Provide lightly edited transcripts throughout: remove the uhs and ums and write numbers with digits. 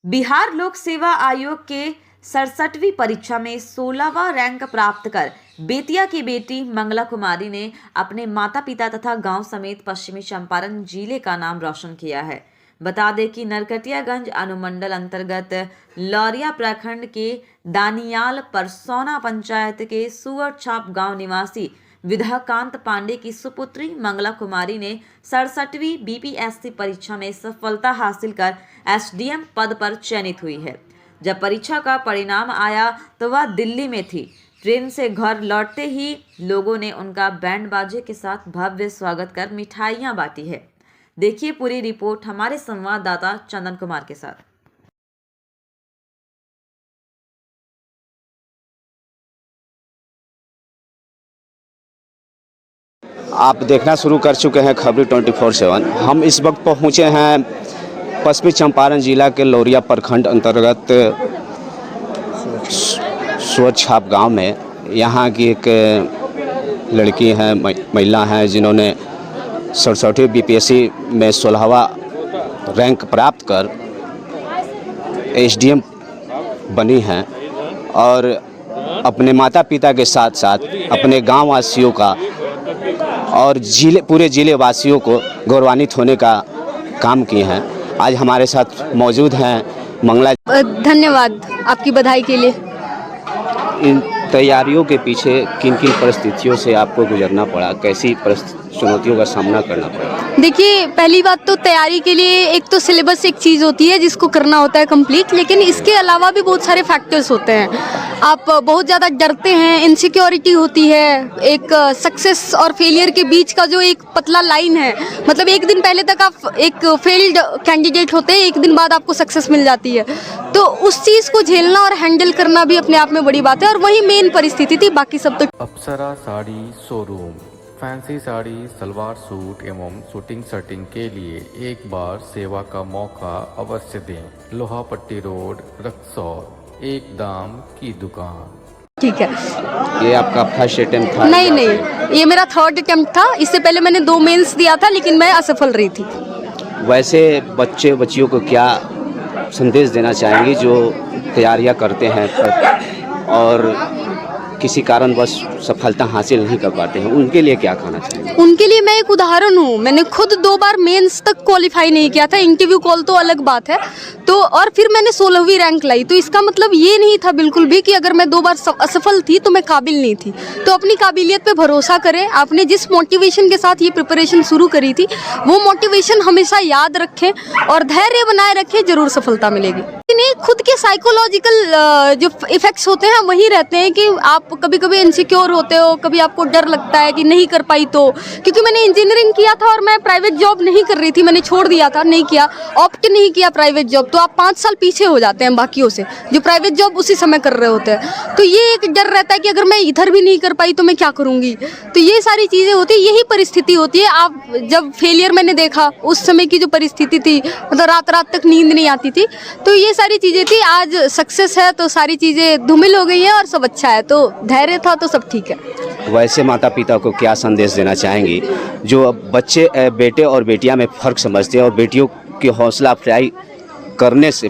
बिहार लोक सेवा आयोग के 67वीं परीक्षा में 16वां रैंक प्राप्त कर बेतिया की बेटी मंगला कुमारी ने अपने माता पिता तथा गांव समेत पश्चिमी चंपारण जिले का नाम रोशन किया है। बता दें कि नरकटियागंज अनुमंडल अंतर्गत लौरिया प्रखंड के दानियाल परसौना पंचायत के सुअरछाप गांव निवासी विधाकांत पांडे की सुपुत्री मंगला कुमारी ने 67वीं बीपीएससी परीक्षा में सफलता हासिल कर एसडीएम पद पर चयनित हुई है। जब परीक्षा का परिणाम आया तो वह दिल्ली में थी। ट्रेन से घर लौटते ही लोगों ने उनका बैंड बाजे के साथ भव्य स्वागत कर मिठाइयां बांटी है। देखिए पूरी रिपोर्ट हमारे संवाददाता चंदन कुमार के साथ। आप देखना शुरू कर चुके हैं खबरी 24/7। हम इस वक्त पहुंचे हैं पश्चिमी चंपारण जिला के लौरिया प्रखंड अंतर्गत सुअरछाप गांव में। यहां की एक लड़की हैं, महिला हैं, जिन्होंने 67वीं बीपीएससी में 16वां रैंक प्राप्त कर एसडीएम बनी हैं और अपने माता पिता के साथ साथ अपने गाँव वासियों का और पूरे जिले वासियों को गौरवान्वित होने का काम किए हैं। आज हमारे साथ मौजूद हैं मंगला। धन्यवाद आपकी बधाई के लिए। इन तैयारियों के पीछे किन किन परिस्थितियों से आपको गुजरना पड़ा, कैसी चुनौतियों का सामना करना पड़ा? देखिए, पहली बात तो तैयारी के लिए एक तो सिलेबस एक चीज़ होती है जिसको करना होता है कंप्लीट, लेकिन इसके अलावा भी बहुत सारे फैक्टर्स होते हैं। आप बहुत ज़्यादा डरते हैं, इनसिक्योरिटी होती है, एक सक्सेस और फेलियर के बीच का जो एक पतला लाइन है। मतलब एक दिन पहले तक आप एक फेल्ड कैंडिडेट होते हैं, एक दिन बाद आपको सक्सेस मिल जाती है। तो उस चीज़ को झेलना और हैंडल करना भी अपने आप में बड़ी बात है और वही मेन परिस्थिति थी। बाकी सब तो Apsara sari showroom, fancy sari, salwar suit एवं शूटिंग शर्टिंग के लिए एक बार सेवा का मौका अवश्य दें। लोहापट्टी रोड, रक्सौल, एक दाम की दुकान। ठीक है। ये आपका फर्स्ट अटेम्प्ट था? नहीं, ये मेरा थर्ड अटेम्प्ट था। इससे पहले मैंने 2 मेंस दिया था, लेकिन मैं असफल रही थी। वैसे बच्चियों को क्या संदेश देना चाहेंगे जो तैयारियां करते हैं और किसी कारणवश सफलता हासिल नहीं कर पाते हैं, उनके लिए क्या कहना चाहिए? उनके लिए मैं एक उदाहरण हूँ। मैंने खुद 2 बार मेंस तक क्वालिफाई नहीं किया था, इंटरव्यू कॉल तो अलग बात है। तो और फिर मैंने 16वीं रैंक लाई। तो इसका मतलब ये नहीं था बिल्कुल भी कि अगर मैं 2 बार असफल थी तो मैं काबिल नहीं थी। तो अपनी काबिलियत पे भरोसा करें। आपने जिस मोटिवेशन के साथ ये प्रिपरेशन शुरू करी थी, वो मोटिवेशन हमेशा याद रखें और धैर्य बनाए रखें, जरूर सफलता मिलेगी। खुद के साइकोलॉजिकल जो इफेक्ट्स होते हैं वही रहते हैं कि आप कभी कभी इनसिक्योर होते हो, कभी आपको डर लगता है कि नहीं कर पाई तो। क्योंकि मैंने इंजीनियरिंग किया था और मैं प्राइवेट जॉब नहीं कर रही थी, मैंने छोड़ दिया था, नहीं किया, ऑप्ट नहीं किया प्राइवेट जॉब। तो आप 5 साल पीछे हो जाते हैं बाकियों से जो प्राइवेट जॉब उसी समय कर रहे होते हैं। तो ये एक डर रहता है कि अगर मैं इधर भी नहीं कर पाई तो मैं क्या करूँगी। तो ये सारी चीज़ें होती है, यही परिस्थिति होती है। आप जब फेलियर मैंने देखा, उस समय की जो परिस्थिति थी, मतलब रात तक नींद नहीं आती थी। तो ये सारी चीज़ें थी। आज सक्सेस है तो सारी चीज़ें धूमिल हो गई हैं और सब अच्छा है। तो धैर्य था तो सब ठीक है। वैसे माता पिता को क्या संदेश देना चाहेंगी जो बच्चे बेटे और बेटियां में फ़र्क समझते हैं और बेटियों की हौसला अफजाई करने से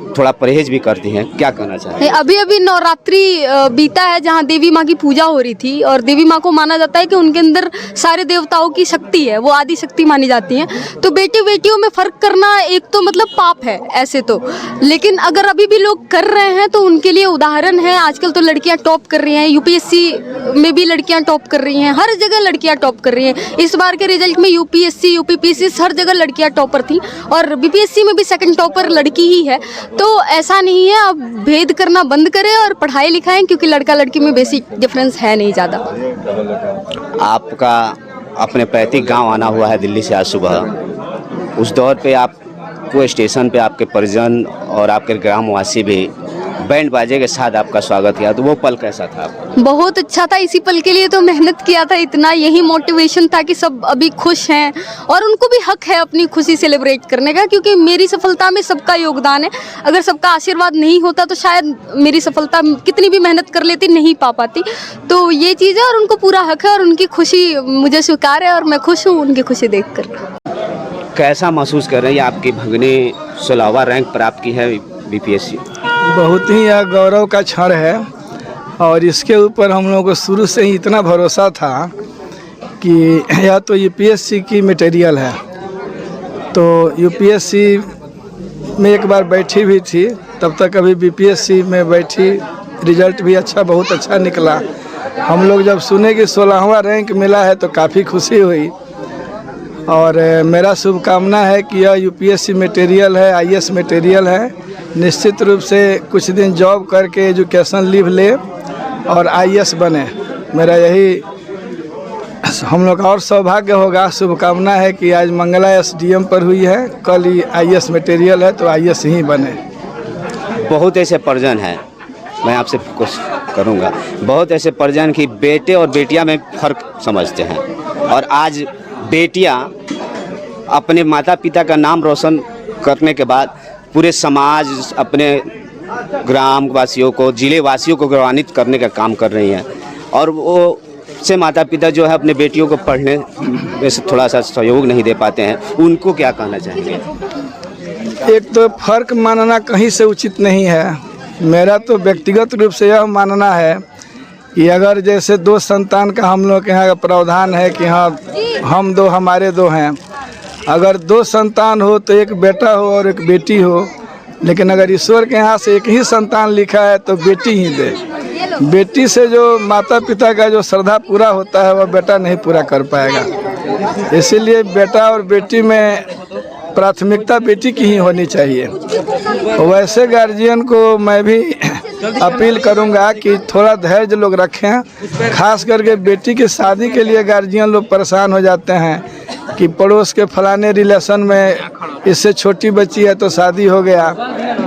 थोड़ा परहेज भी करती हैं, क्या कहना चाहेंगे? अभी नवरात्रि बीता है जहाँ देवी माँ की पूजा हो रही थी और देवी माँ को माना जाता है कि उनके अंदर सारे देवताओं की शक्ति है, वो आदि शक्ति मानी जाती हैं। तो बेटे बेटियों में फ़र्क करना एक तो मतलब पाप है ऐसे तो, लेकिन अगर अभी भी लोग कर रहे हैं तो उनके लिए उदाहरण है। आजकल तो लड़कियाँ टॉप कर रही हैं, यूपीएससी में भी लड़कियाँ टॉप कर रही हैं, हर जगह लड़कियाँ टॉप कर रही हैं। इस बार के रिजल्ट में यूपीएससी, यूपीपीसी हर जगह लड़कियाँ टॉपर थी और बीपीएससी में भी सेकंड टॉपर लड़की ही है। तो ऐसा नहीं है, अब भेद करना बंद करें और पढ़ाई लिखाएं, क्योंकि लड़का लड़की में बेसिक डिफरेंस है नहीं ज़्यादा। आपका अपने पैतृक गांव आना हुआ है दिल्ली से आज सुबह। उस दौर पे आपको स्टेशन पे आपके परिजन और आपके ग्रामवासी भी बैंड बाजे के साथ आपका स्वागत किया, तो वो पल कैसा था? बहुत अच्छा था। इसी पल के लिए तो मेहनत किया था इतना, यही मोटिवेशन था कि सब अभी खुश हैं और उनको भी हक है अपनी खुशी सेलिब्रेट करने का, क्योंकि मेरी सफलता में सबका योगदान है। अगर सबका आशीर्वाद नहीं होता तो शायद मेरी सफलता कितनी भी मेहनत कर लेती नहीं पा पाती। तो ये चीज़ है और उनको पूरा हक है और उनकी खुशी मुझे स्वीकार है और मैं खुश हूँ उनकी खुशी देख कर। कैसा महसूस कर रहे हैं? आपकी भगनी 16वां रैंक प्राप्त की है बीपीएससी। बहुत ही यह गौरव का क्षण है और इसके ऊपर हम लोगों को शुरू से ही इतना भरोसा था कि यह तो यूपीएससी की मटेरियल है। तो यूपीएससी में एक बार बैठी भी थी, तब तक अभी बीपीएससी में बैठी, रिजल्ट भी अच्छा, बहुत अच्छा निकला। हम लोग जब सुने कि 16वां रैंक मिला है तो काफ़ी खुशी हुई और मेरा शुभकामना है कि यह यूपीएससी मटेरियल है, आईएएस मटेरियल है। निश्चित रूप से कुछ दिन जॉब करके एजुकेशन लीव ले और आईएएस बने। मेरा यही हम लोग का और सौभाग्य होगा। शुभकामना है कि आज मंगला एसडीएम पर हुई है, कल ही आईएएस मटेरियल है तो आईएएस ही बने। बहुत ऐसे परिजन हैं, मैं आपसे कुछ करूंगा, बहुत ऐसे परिजन की बेटे और बेटियां में फ़र्क समझते हैं और आज बेटियां अपने माता पिता का नाम रोशन करने के बाद पूरे समाज, अपने ग्राम वासियों को, जिले वासियों को गौरवान्वित करने का काम कर रही हैं। और वो से माता पिता जो है अपने बेटियों को पढ़ने में से थोड़ा सा सहयोग नहीं दे पाते हैं, उनको क्या कहना चाहेंगे? एक तो फ़र्क मानना कहीं से उचित नहीं है। मेरा तो व्यक्तिगत रूप से यह मानना है कि अगर जैसे दो संतान का हम लोग के यहाँ का प्रावधान है कि हाँ हम दो हमारे दो हैं, अगर दो संतान हो तो एक बेटा हो और एक बेटी हो, लेकिन अगर ईश्वर के यहाँ से एक ही संतान लिखा है तो बेटी ही दे। बेटी से जो माता पिता का जो श्रद्धा पूरा होता है वह बेटा नहीं पूरा कर पाएगा। इसीलिए बेटा और बेटी में प्राथमिकता बेटी की ही होनी चाहिए। वैसे गार्जियन को मैं भी अपील करूंगा कि थोड़ा धैर्य लोग रखें। खास करके बेटी की शादी के लिए गार्जियन लोग परेशान हो जाते हैं कि पड़ोस के फलाने रिलेशन में इससे छोटी बच्ची है तो शादी हो गया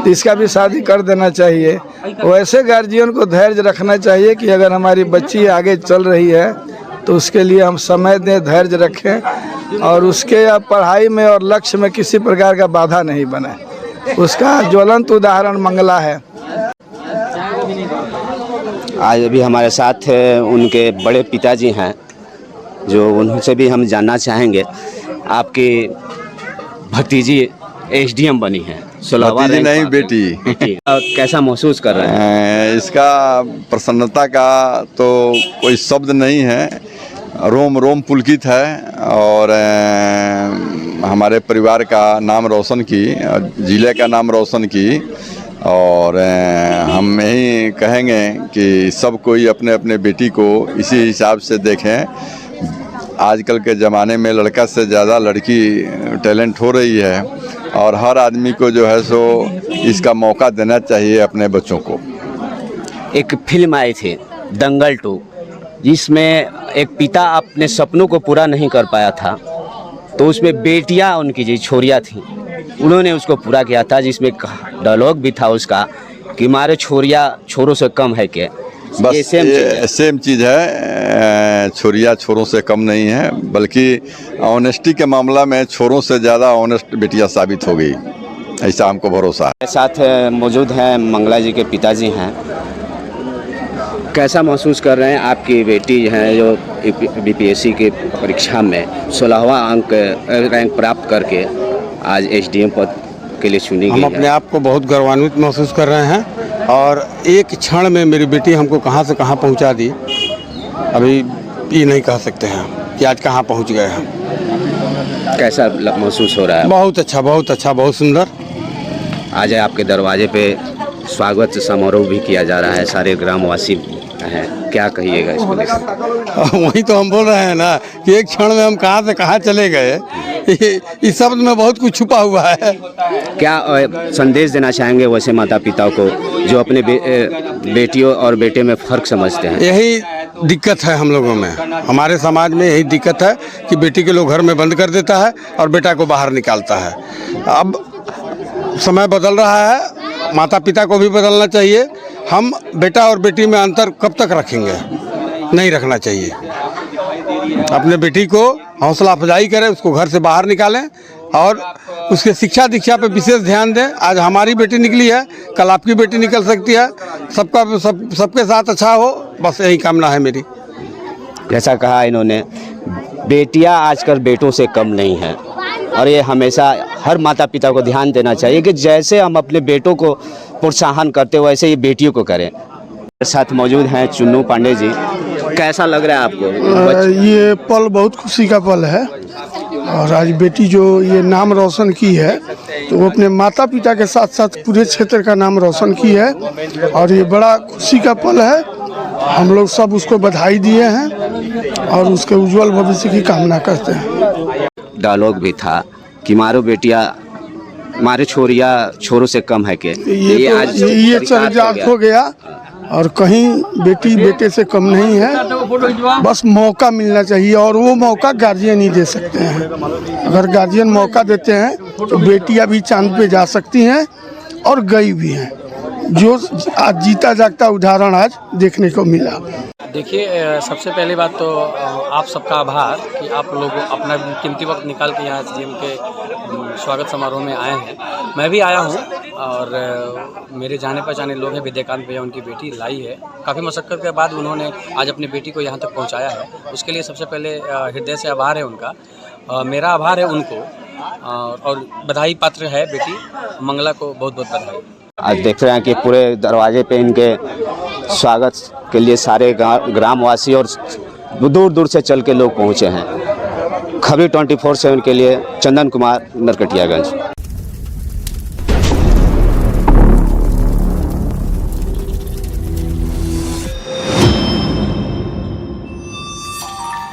तो इसका भी शादी कर देना चाहिए। वैसे गार्जियन को धैर्य रखना चाहिए कि अगर हमारी बच्ची आगे चल रही है तो उसके लिए हम समय दें, धैर्य रखें और उसके पढ़ाई में और लक्ष्य में किसी प्रकार का बाधा नहीं बने। उसका ज्वलंत उदाहरण मंगला है। आज अभी हमारे साथ उनके बड़े पिताजी हैं, जो उनसे भी हम जानना चाहेंगे। आपकी भतीजी एसडीएम बनी है, 16वां भतीजी नहीं बेटी। कैसा महसूस कर रहे हैं? इसका प्रसन्नता का तो कोई शब्द नहीं है, रोम रोम पुलकित है और हमारे परिवार का नाम रोशन की, जिले का नाम रोशन की। और हम यही कहेंगे कि सब कोई अपने अपने बेटी को इसी हिसाब से देखें। आजकल के ज़माने में लड़का से ज़्यादा लड़की टैलेंट हो रही है और हर आदमी को जो है सो इसका मौका देना चाहिए अपने बच्चों को। एक फिल्म आई थी दंगल 2, जिसमें एक पिता अपने सपनों को पूरा नहीं कर पाया था, तो उसमें बेटियां उनकी जो छोरियां थी उन्होंने उसको पूरा किया था, जिसमें डायलॉग भी था उसका कि मारे छोरिया छोरों से कम है क्या? बस ये सेम चीज़ है, छोरिया छोरों से कम नहीं है, बल्कि ऑनेस्टी के मामला में छोरों से ज़्यादा ऑनेस्ट बेटियां साबित हो गई, ऐसा हमको भरोसा है। मेरे साथ मौजूद हैं मंगला जी के पिताजी हैं। कैसा महसूस कर रहे हैं? आपकी बेटी है जो बीपीएससी की परीक्षा में 16वां रैंक प्राप्त करके आज एसडीएम पद के लिए चुनी गई हम अपने आप को बहुत गौरवान्वित महसूस कर रहे हैं और एक क्षण में मेरी बेटी हमको कहां से कहां पहुंचा दी, अभी ये नहीं कह सकते हैं कि आज कहां पहुंच गए हैं। कैसा महसूस हो रहा है? बहुत अच्छा, बहुत अच्छा, बहुत सुंदर। आज आपके दरवाजे पे स्वागत समारोह भी किया जा रहा है, सारे ग्रामवासी हैं, क्या कहिएगा इसको लेकर? वही तो हम बोल रहे हैं ना कि एक क्षण में हम कहां से कहां चले गए, इस शब्द में बहुत कुछ छुपा हुआ है। क्या संदेश देना चाहेंगे वैसे माता पिता को जो अपने बेटियों और बेटे में फ़र्क समझते हैं? यही दिक्कत है हम लोगों में, हमारे समाज में यही दिक्कत है कि बेटी के लोग घर में बंद कर देता है और बेटा को बाहर निकालता है। अब समय बदल रहा है, माता पिता को भी बदलना चाहिए। हम बेटा और बेटी में अंतर कब तक रखेंगे? नहीं रखना चाहिए। अपने बेटी को हौसला अफजाई करें, उसको घर से बाहर निकालें और उसके शिक्षा दीक्षा पे विशेष ध्यान दें। आज हमारी बेटी निकली है, कल आपकी बेटी निकल सकती है। सबके साथ अच्छा हो, बस यही कामना है मेरी। जैसा कहा इन्होंने, बेटियां आजकल बेटों से कम नहीं हैं और ये हमेशा हर माता पिता को ध्यान देना चाहिए कि जैसे हम अपने बेटों को प्रोत्साहन करते हैं वैसे ये बेटियों को करें। मेरे साथ मौजूद हैं चुन्नू पांडे जी, कैसा लग रहा है आपको? ये पल बहुत खुशी का पल है और आज बेटी जो ये नाम रोशन की है तो वो अपने माता पिता के साथ साथ पूरे क्षेत्र का नाम रोशन की है और ये बड़ा खुशी का पल है। हम लोग सब उसको बधाई दिए हैं और उसके उज्जवल भविष्य की कामना करते हैं। डायलॉग भी था कि मारो बेटिया मारे छोरिया छोरों से कम है के ये चरितार्थ हो गया और कहीं बेटी बेटे से कम नहीं है, बस मौका मिलना चाहिए और वो मौका गार्जियन ही दे सकते हैं। अगर गार्जियन मौका देते हैं तो बेटियां भी चांद पे जा सकती हैं और गई भी हैं, जो आज जीता जागता उदाहरण आज देखने को मिला। देखिए, सबसे पहली बात तो आप सबका आभार कि आप लोग अपना कीमती वक्त निकाल के यहाँ सीएम के स्वागत समारोह में आए हैं। मैं भी आया हूँ और मेरे जाने पहचाने लोग हैं, विद्याकांत भैया उनकी बेटी लाई है। काफ़ी मशक्क़त के बाद उन्होंने आज अपनी बेटी को यहाँ तक पहुँचाया है, उसके लिए सबसे पहले हृदय से आभार है उनका। मेरा आभार है उनको और बधाई पात्र है बेटी मंगला को, बहुत बहुत बधाई। आज देख रहे हैं कि पूरे दरवाजे पे इनके स्वागत के लिए सारे ग्रामवासी और दूर दूर से चल के लोग पहुँचे हैं। खबरी 24/7 के लिए चंदन कुमार, नरकटियागंज।